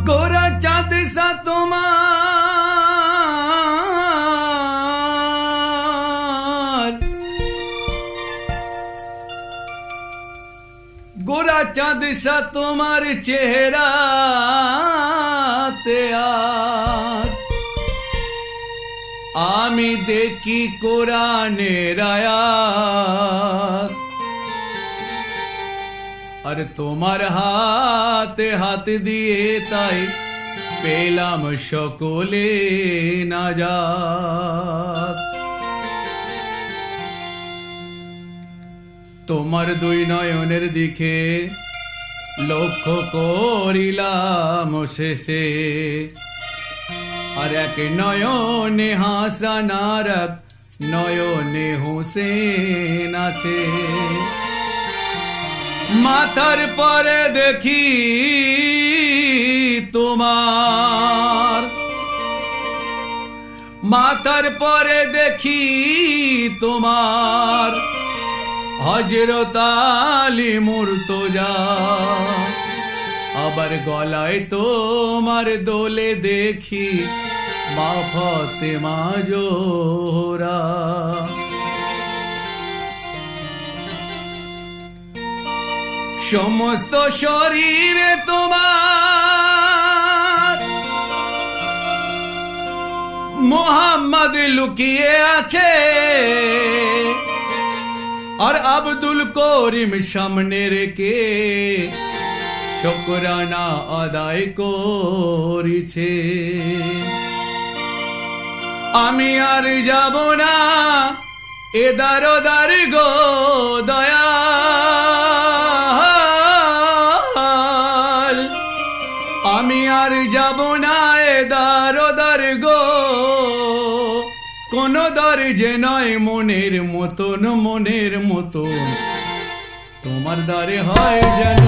गोरा चाँद सा तुम्हार, गोरा चाँद सा तुम्हार चेहरा तेयार, आमी देखी कुरानेर आयात, আর তোমার হাতে হাত দিয়ে তাই পেলাম সকলে নাজাত। তোমার দুই নয়নের দিকে লক্ষ্য করিলাম শেষে, আর এক নয়নে হাসান আর এক নয়নে হোসেন আছে। মাথার পরে দেখি তোমার, মাথার পরে দেখি তোমার হযরত আলী মুর্তজা, আবার গলায় তোমার দোলে দেখি মা ফাতেমা জোহরা। সমস্ত শরীরে তোমার মোহাম্মদ লুকিয়ে আছে, আর আব্দুল করিম সামনে রেখে শুকরানা আদায় করেছে। আমি আর যাব না এদার ওদার গো দয়াল, আমি আর যাব না এদার ওদার গো, কোন দর যে নয় মনের মতন, মনের মতন তোমার দ্বারে হয় যেন